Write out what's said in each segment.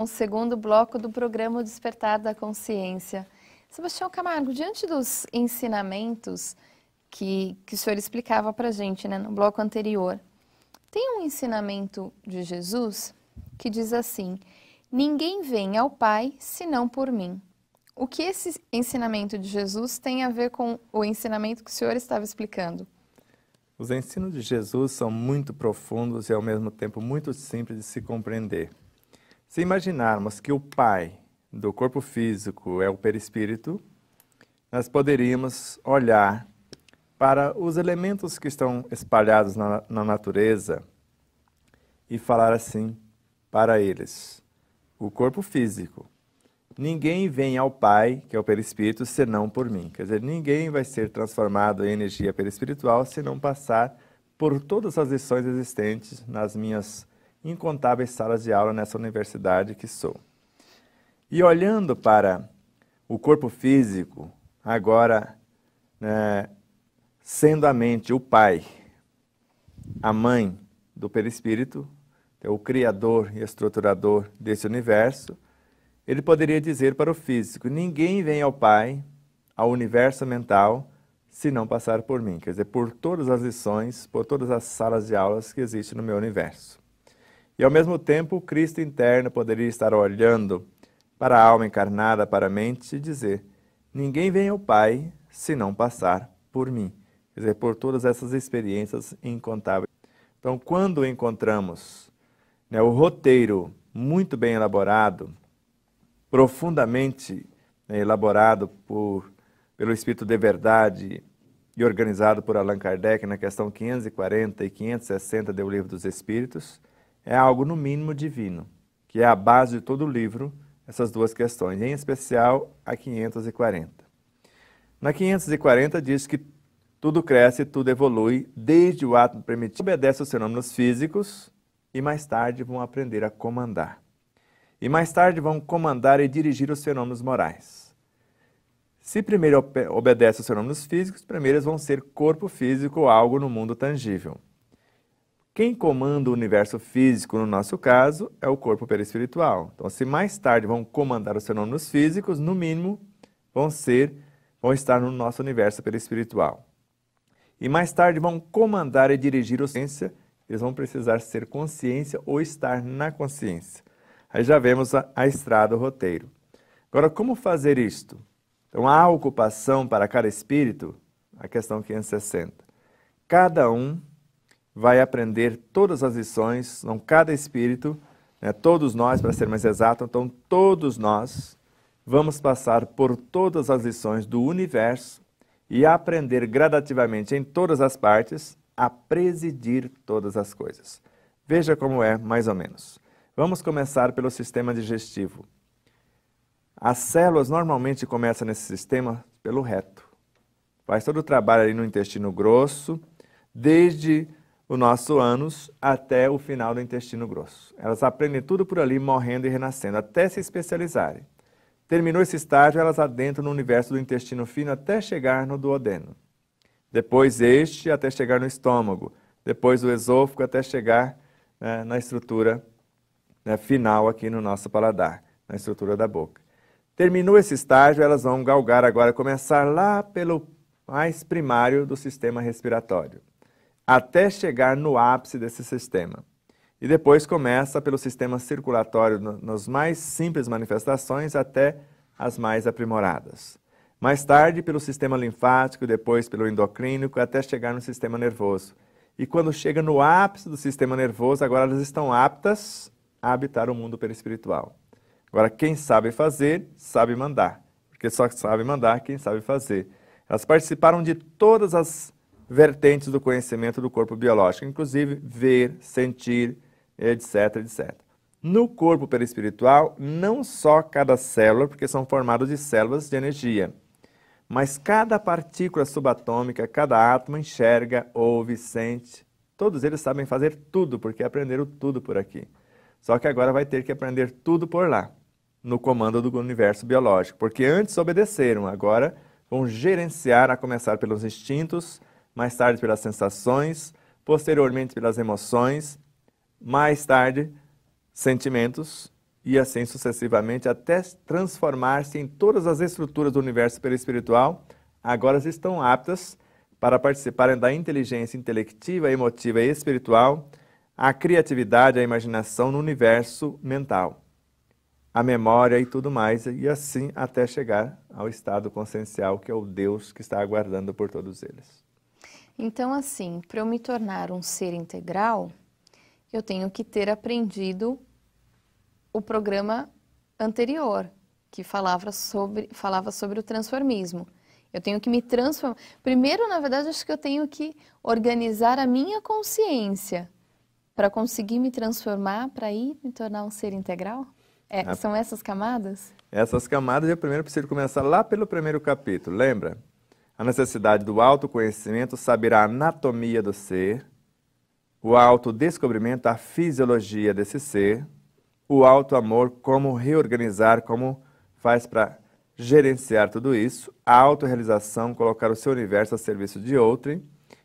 O segundo bloco do programa Despertar da Consciência. Sebastião Camargo, diante dos ensinamentos que o senhor explicava para a gente, né, no bloco anterior, tem um ensinamento de Jesus que diz assim: ninguém vem ao Pai senão por mim. O que esse ensinamento de Jesus tem a ver com o ensinamento que o senhor estava explicando? Os ensinos de Jesus são muito profundos e, ao mesmo tempo, muito simples de se compreender. Se imaginarmos que o pai do corpo físico é o perispírito, nós poderíamos olhar para os elementos que estão espalhados na natureza e falar assim para eles: o corpo físico, ninguém vem ao Pai, que é o perispírito, senão por mim. Quer dizer, ninguém vai ser transformado em energia perispiritual se não passar por todas as lições existentes nas minhas incontáveis salas de aula nessa universidade que sou. E olhando para o corpo físico, agora, sendo a mente o pai, a mãe do perispírito, é o criador e estruturador desse universo, ele poderia dizer para o físico: ninguém vem ao Pai, ao universo mental, se não passar por mim. Quer dizer, por todas as lições, por todas as salas de aulas que existem no meu universo. E, ao mesmo tempo, o Cristo interno poderia estar olhando para a alma encarnada, para a mente, e dizer: ninguém vem ao Pai se não passar por mim. Quer dizer, por todas essas experiências incontáveis. Então, quando encontramos o roteiro muito bem elaborado, profundamente elaborado pelo Espírito de Verdade e organizado por Allan Kardec na questão 540 e 560 do Livro dos Espíritos, é algo no mínimo divino, que é a base de todo o livro, essas duas questões, em especial a 540. Na 540 diz que tudo cresce, tudo evolui, desde o ato primitivo, obedece aos fenômenos físicos e mais tarde vão aprender a comandar. E mais tarde vão comandar e dirigir os fenômenos morais. Se primeiro obedece aos fenômenos físicos, primeiro eles vão ser corpo físico ou algo no mundo tangível. Quem comanda o universo físico, no nosso caso, é o corpo perispiritual. Então, se mais tarde vão comandar os fenômenos físicos, no mínimo, vão estar no nosso universo perispiritual. E mais tarde vão comandar e dirigir a consciência, eles vão precisar ser consciência ou estar na consciência. Aí já vemos a estrada, o roteiro. Agora, como fazer isto? Então, a ocupação para cada espírito, a questão 560. Cada um vai aprender todas as lições, não cada espírito, todos nós, para ser mais exato, então todos nós vamos passar por todas as lições do universo e aprender gradativamente em todas as partes a presidir todas as coisas. Veja como é, mais ou menos. Vamos começar pelo sistema digestivo. As células normalmente começam nesse sistema pelo reto. Faz todo o trabalho ali no intestino grosso, desde o nosso ânus até o final do intestino grosso. Elas aprendem tudo por ali, morrendo e renascendo, até se especializarem. Terminou esse estágio, elas adentram no universo do intestino fino até chegar no duodeno. Depois este até chegar no estômago. Depois o esôfago até chegar na estrutura final aqui no nosso paladar, na estrutura da boca. Terminou esse estágio, elas vão galgar agora, começar lá pelo mais primário do sistema respiratório, até chegar no ápice desse sistema. E depois começa pelo sistema circulatório, nas mais simples manifestações, até as mais aprimoradas. Mais tarde, pelo sistema linfático, depois pelo endocrínico, até chegar no sistema nervoso. E quando chega no ápice do sistema nervoso, agora elas estão aptas a habitar o mundo perispiritual. Agora, quem sabe fazer, sabe mandar. Porque só sabe mandar quem sabe fazer. Elas participaram de todas as vertentes do conhecimento do corpo biológico, inclusive ver, sentir, etc, etc. No corpo perispiritual, não só cada célula, porque são formados de células de energia, mas cada partícula subatômica, cada átomo enxerga, ouve, sente. Todos eles sabem fazer tudo, porque aprenderam tudo por aqui. Só que agora vai ter que aprender tudo por lá, no comando do universo biológico, porque antes obedeceram, agora vão gerenciar, a começar pelos instintos, mais tarde pelas sensações, posteriormente pelas emoções, mais tarde sentimentos e assim sucessivamente, até transformar-se em todas as estruturas do universo perispiritual, agora estão aptas para participarem da inteligência intelectiva, emotiva e espiritual, a criatividade, a imaginação no universo mental, a memória e tudo mais, e assim até chegar ao estado consciencial, que é o Deus que está aguardando por todos eles. Então, assim, para eu me tornar um ser integral, eu tenho que ter aprendido o programa anterior, que falava sobre o transformismo. Eu tenho que me transformar. Primeiro, na verdade, acho que eu tenho que organizar a minha consciência para conseguir me transformar, para ir me tornar um ser integral? São essas camadas? Essas camadas, eu primeiro preciso começar lá pelo primeiro capítulo, lembra? A necessidade do autoconhecimento, saber a anatomia do ser, o autodescobrimento, a fisiologia desse ser, o auto-amor, como reorganizar, como faz para gerenciar tudo isso, a autorrealização, colocar o seu universo a serviço de outrem,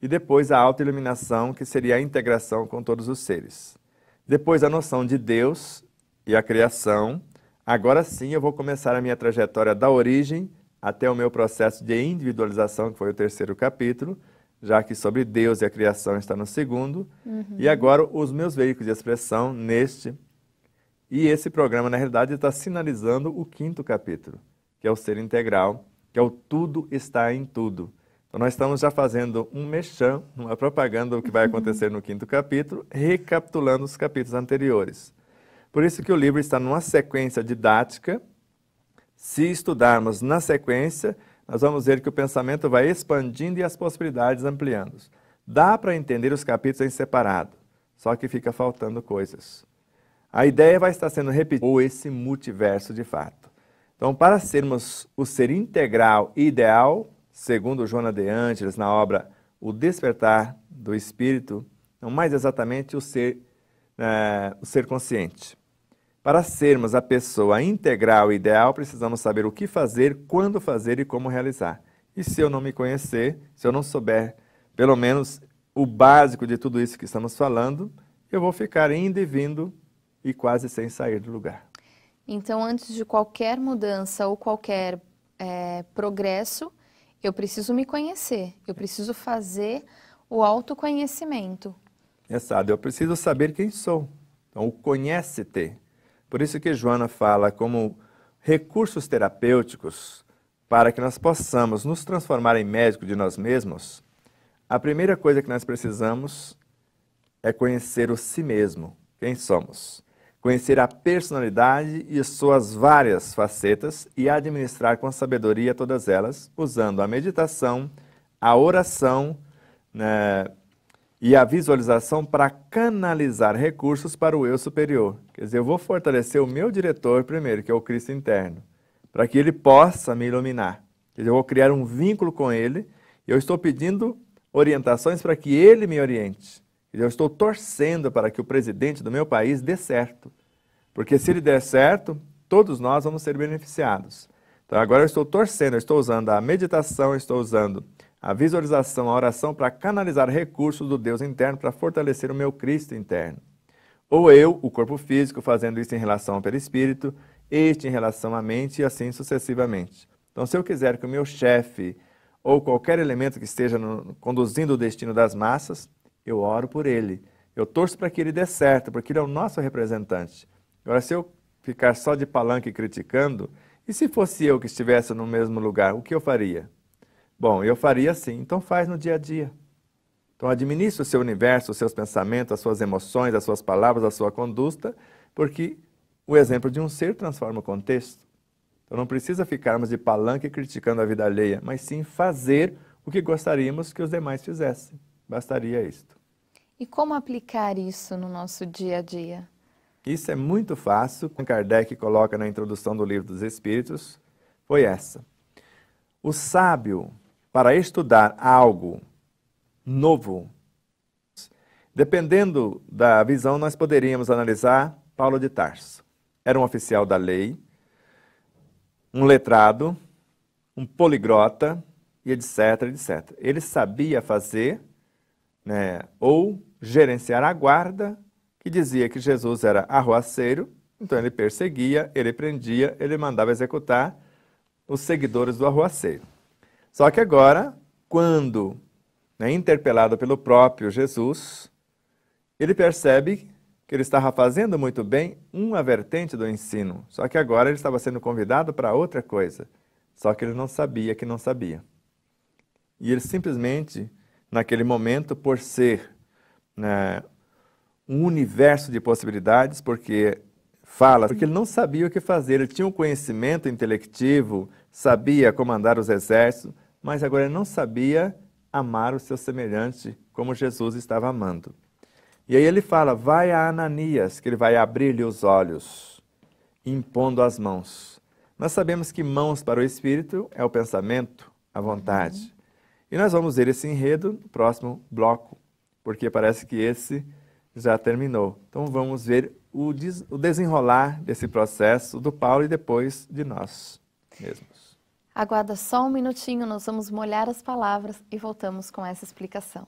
e depois a autoiluminação, que seria a integração com todos os seres. Depois a noção de Deus e a criação. Agora sim eu vou começar a minha trajetória da origem até o meu processo de individualização, que foi o terceiro capítulo, já que sobre Deus e a criação está no segundo. E agora os meus veículos de expressão neste. E esse programa, na realidade, está sinalizando o quinto capítulo, que é o ser integral, que é o tudo está em tudo. Então nós estamos já fazendo um merchan, uma propaganda do que vai acontecer no quinto capítulo, recapitulando os capítulos anteriores. Por isso que o livro está numa sequência didática. Se estudarmos na sequência, nós vamos ver que o pensamento vai expandindo e as possibilidades ampliando. Dá para entender os capítulos em separado, só que fica faltando coisas. A ideia vai estar sendo repetida, ou esse multiverso de fato. Então, para sermos o ser integral e ideal, segundo Joana de Ângeles, na obra O Despertar do Espírito, não mais exatamente o ser consciente. Para sermos a pessoa integral e ideal, precisamos saber o que fazer, quando fazer e como realizar. E se eu não me conhecer, se eu não souber, pelo menos, o básico de tudo isso que estamos falando, eu vou ficar indo e vindo e quase sem sair do lugar. Então, antes de qualquer mudança ou qualquer progresso, eu preciso me conhecer, eu preciso fazer o autoconhecimento. Exato, eu preciso saber quem sou. Então, o conhece-te. Por isso que Joana fala como recursos terapêuticos para que nós possamos nos transformar em médico de nós mesmos. A primeira coisa que nós precisamos é conhecer o si mesmo, quem somos. Conhecer a personalidade e suas várias facetas e administrar com sabedoria todas elas, usando a meditação, a oração, e a visualização para canalizar recursos para o eu superior. Quer dizer, eu vou fortalecer o meu diretor primeiro, que é o Cristo interno, para que ele possa me iluminar. Quer dizer, eu vou criar um vínculo com ele, e eu estou pedindo orientações para que ele me oriente. Quer dizer, eu estou torcendo para que o presidente do meu país dê certo. Porque se ele der certo, todos nós vamos ser beneficiados. Então agora eu estou torcendo, eu estou usando a meditação, eu estou usando a visualização, a oração para canalizar recursos do Deus interno para fortalecer o meu Cristo interno. Ou eu, o corpo físico, fazendo isso em relação ao perispírito, este em relação à mente e assim sucessivamente. Então, se eu quiser que o meu chefe ou qualquer elemento que esteja conduzindo o destino das massas, eu oro por ele. Eu torço para que ele dê certo, porque ele é o nosso representante. Agora, se eu ficar só de palanque criticando, e se fosse eu que estivesse no mesmo lugar, o que eu faria? Bom, eu faria assim, então faz no dia a dia. Então administre o seu universo, os seus pensamentos, as suas emoções, as suas palavras, a sua conduta, porque o exemplo de um ser transforma o contexto. Então não precisa ficarmos de palanque criticando a vida alheia, mas sim fazer o que gostaríamos que os demais fizessem. Bastaria isto. E como aplicar isso no nosso dia a dia? Isso é muito fácil. Kardec coloca na introdução do Livro dos Espíritos, foi essa. O sábio, para estudar algo novo, dependendo da visão, nós poderíamos analisar Paulo de Tarso. Era um oficial da lei, um letrado, um poliglota, e etc, etc. Ele sabia fazer, ou gerenciar a guarda, que dizia que Jesus era arruaceiro, Então ele perseguia, ele prendia, ele mandava executar os seguidores do arruaceiro. Só que agora, quando interpelado pelo próprio Jesus, ele percebe que ele estava fazendo muito bem uma vertente do ensino. Só que agora ele estava sendo convidado para outra coisa. Só que ele não sabia que não sabia. E ele simplesmente, naquele momento, por ser um universo de possibilidades, porque ele não sabia o que fazer, ele tinha um conhecimento intelectivo, sabia comandar os exércitos, mas agora ele não sabia amar o seu semelhante como Jesus estava amando. E aí ele fala, vai a Ananias, que ele vai abrir-lhe os olhos, impondo as mãos. Nós sabemos que mãos para o Espírito é o pensamento, a vontade. E nós vamos ver esse enredo no próximo bloco, porque parece que esse já terminou. Então vamos ver o desenrolar desse processo do Paulo e depois de nós mesmos. Aguarda só um minutinho, nós vamos molhar as palavras e voltamos com essa explicação.